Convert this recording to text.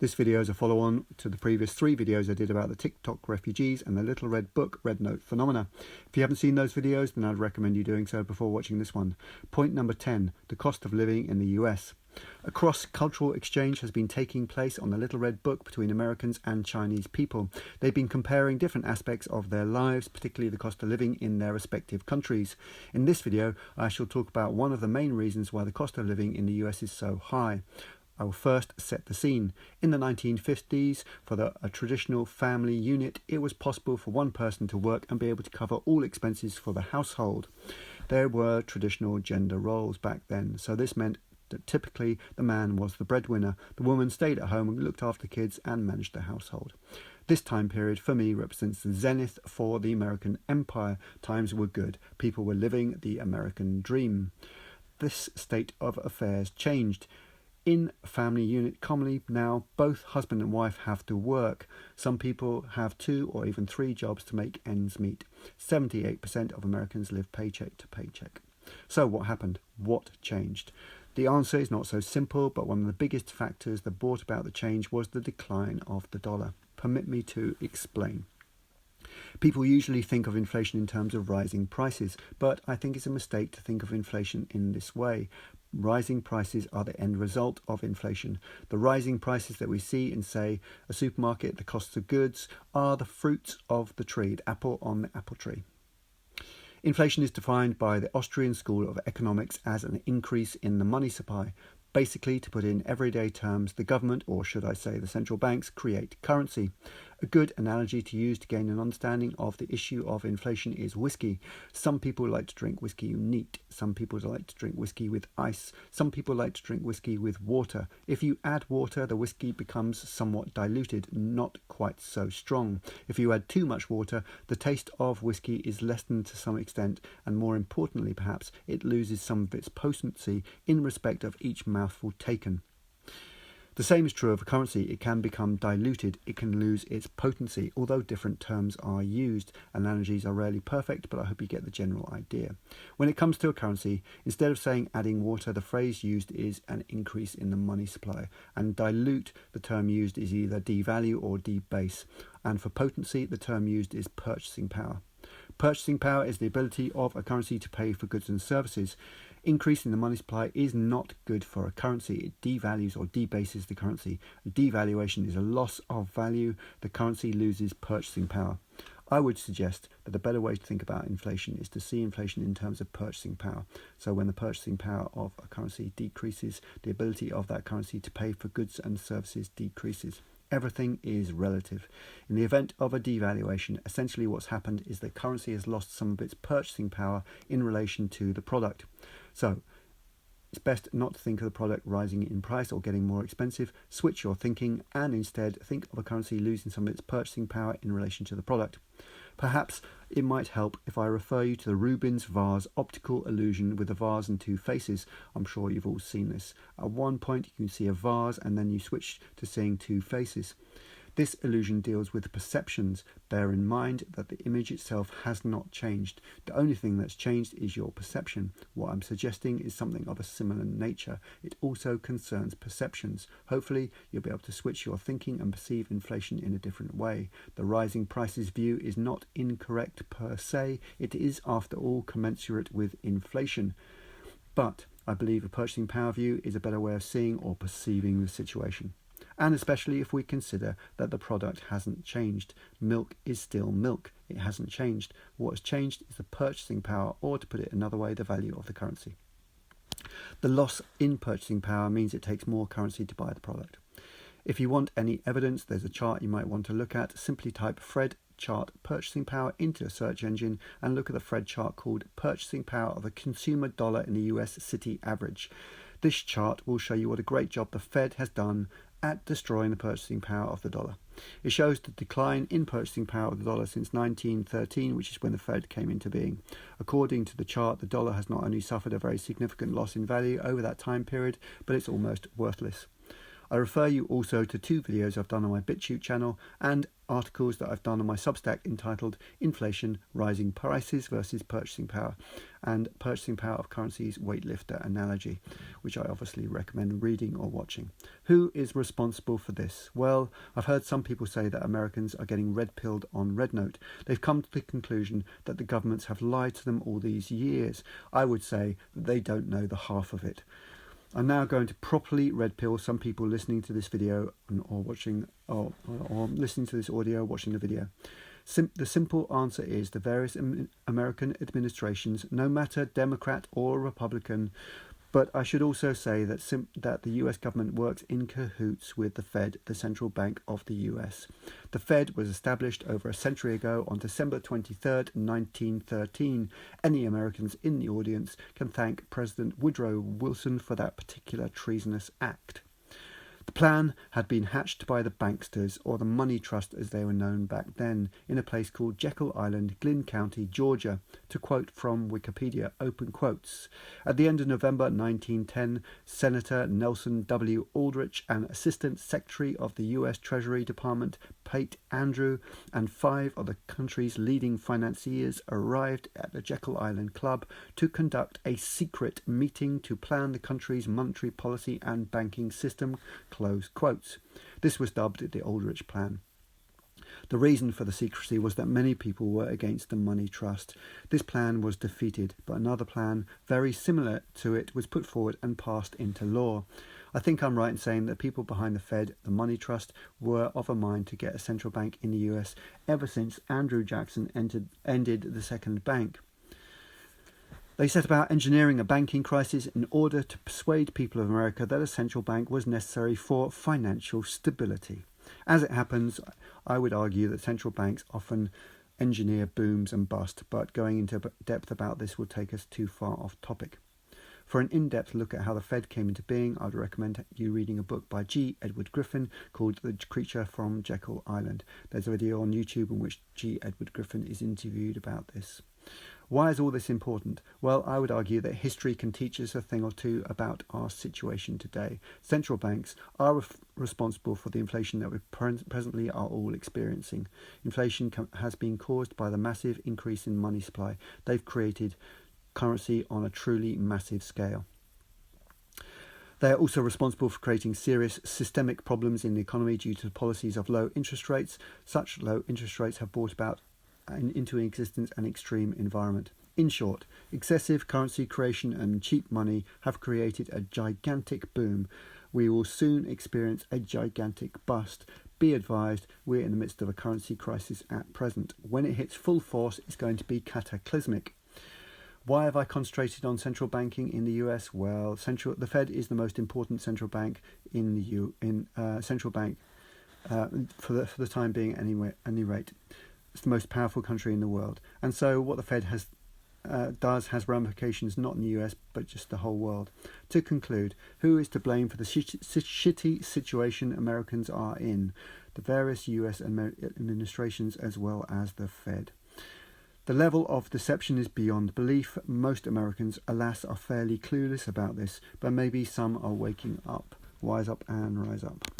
This video is a follow-on to the previous 3 videos I did about the TikTok refugees and the little red book Rednote phenomena. If you haven't seen those videos, then I'd recommend you doing so before watching this one. Point number 10, the cost of living in the US. A cross-cultural exchange has been taking place on the Little Red Book between Americans and Chinese people. They've been comparing different aspects of their lives, particularly the cost of living in their respective countries. In this video, I shall talk about one of the main reasons why the cost of living in the US is so high. I will first set the scene. In the 1950s, for a traditional family unit, it was possible for one person to work and be able to cover all expenses for the household. There were traditional gender roles back then, so this meant that typically the man was the breadwinner. The woman stayed at home and looked after kids and managed the household. This time period for me represents the zenith for the American empire. Times were good. People were living the American dream. This state of affairs changed. In a family unit, commonly now, both husband and wife have to work. Some people have 2 or even 3 jobs to make ends meet. 78% of Americans live paycheck to paycheck. So what happened? What changed? The answer is not so simple, but one of the biggest factors that brought about the change was the decline of the dollar. Permit me to explain. People usually think of inflation in terms of rising prices, but I think it's a mistake to think of inflation in this way. Rising prices are the end result of inflation. The rising prices that we see in, say, a supermarket, the costs of goods, are the fruits of the tree, the apple on the apple tree. Inflation is defined by the Austrian School of Economics as an increase in the money supply. Basically, to put in everyday terms, the government, or should I say the central banks, create currency. A good analogy to use to gain an understanding of the issue of inflation is whiskey. Some people like to drink whiskey neat. Some people like to drink whiskey with ice. Some people like to drink whiskey with water. If you add water, the whiskey becomes somewhat diluted, not quite so strong. If you add too much water, the taste of whiskey is lessened to some extent, and more importantly perhaps, it loses some of its potency in respect of each mouthful taken. The same is true of a currency. It can become diluted, it can lose its potency, although different terms are used. Analogies are rarely perfect, but I hope you get the general idea. When it comes to a currency, instead of saying adding water, the phrase used is an increase in the money supply, and dilute, the term used is either devalue or debase, and for potency, the term used is purchasing power. Purchasing power is the ability of a currency to pay for goods and services. Increasing the money supply is not good for a currency. It devalues or debases the currency. A devaluation is a loss of value. The currency loses purchasing power. I would suggest that a better way to think about inflation is to see inflation in terms of purchasing power. So when the purchasing power of a currency decreases, the ability of that currency to pay for goods and services decreases. Everything is relative. In the event of a devaluation, essentially what's happened is the currency has lost some of its purchasing power in relation to the product. So it's best not to think of the product rising in price or getting more expensive. Switch your thinking and instead think of a currency losing some of its purchasing power in relation to the product. Perhaps it might help if I refer you to the Rubens vase optical illusion with a vase and 2 faces. I'm sure you've all seen this. At one point you can see a vase and then you switch to seeing 2 faces. This illusion deals with perceptions. Bear in mind that the image itself has not changed. The only thing that's changed is your perception. What I'm suggesting is something of a similar nature. It also concerns perceptions. Hopefully, you'll be able to switch your thinking and perceive inflation in a different way. The rising prices view is not incorrect per se. It is, after all, commensurate with inflation. But I believe a purchasing power view is a better way of seeing or perceiving the situation. And especially if we consider that the product hasn't changed. Milk is still milk. It hasn't changed. What has changed is the purchasing power, or to put it another way, the value of the currency. The loss in purchasing power means it takes more currency to buy the product. If you want any evidence, there's a chart you might want to look at. Simply type Fred chart purchasing power into a search engine and look at the Fred chart called Purchasing Power of a Consumer Dollar in the US City Average. This chart will show you what a great job the Fed has done at destroying the purchasing power of the dollar. It shows the decline in purchasing power of the dollar since 1913, which is when the Fed came into being. According to the chart, the dollar has not only suffered a very significant loss in value over that time period, but it's almost worthless. I refer you also to 2 videos I've done on my BitChute channel and articles that I've done on my Substack entitled Inflation, Rising Prices versus Purchasing Power. and purchasing power of currencies weightlifter analogy, which I obviously recommend reading or watching. Who is responsible for this? Well, I've heard some people say that Americans are getting red-pilled on Rednote. They've come to the conclusion that the governments have lied to them all these years. I would say that they don't know the half of it. I'm now going to properly red pill some people listening to this video or watching or listening to this audio, watching the video. The simple answer is the various American administrations, no matter Democrat or Republican. But I should also say that the US government works in cahoots with the Fed, the central bank of the US. The Fed was established over a century ago on December 23rd, 1913. Any Americans in the audience can thank President Woodrow Wilson for that particular treasonous act. The plan had been hatched by the banksters, or the money trust as they were known back then, in a place called Jekyll Island, Glynn County, Georgia. To quote from Wikipedia, open quotes. At the end of November 1910, Senator Nelson W. Aldrich and Assistant Secretary of the U.S. Treasury Department, Pate Andrew, and 5 of the country's leading financiers arrived at the Jekyll Island Club to conduct a secret meeting to plan the country's monetary policy and banking system. Close quotes. This was dubbed the Aldrich Plan. The reason for the secrecy was that many people were against the money trust. This plan was defeated, but another plan very similar to it was put forward and passed into law. I think I'm right in saying that people behind the Fed, the money trust, were of a mind to get a central bank in the US ever since Andrew Jackson ended the second bank. They set about engineering a banking crisis in order to persuade people of America that a central bank was necessary for financial stability. As it happens, I would argue that central banks often engineer booms and bust, but going into depth about this will take us too far off topic. For an in-depth look at how the Fed came into being, I would recommend you reading a book by G. Edward Griffin called The Creature from Jekyll Island. There's a video on YouTube in which G. Edward Griffin is interviewed about this. Why is all this important? Well, I would argue that history can teach us a thing or two about our situation today. Central banks are responsible for the inflation that we presently are all experiencing. Inflation has been caused by the massive increase in money supply. They've created currency on a truly massive scale. They are also responsible for creating serious systemic problems in the economy due to the policies of low interest rates. Such low interest rates have brought about into existence an extreme environment. In short, excessive currency creation and cheap money have created a gigantic boom. We will soon experience a gigantic bust. Be advised, we're in the midst of a currency crisis at present. When it hits full force, it's going to be cataclysmic. Why have I concentrated on central banking in the US? Well, the Fed is the most important central bank in the for the time being, at any rate. It's the most powerful country in the world, and so what the Fed has ramifications not in the US but just the whole world. To conclude, who is to blame for the shitty situation Americans are in? The various US administrations as well as the Fed. The level of deception is beyond belief. Most Americans, alas, are fairly clueless about this, but maybe some are waking up. Wise up and rise up.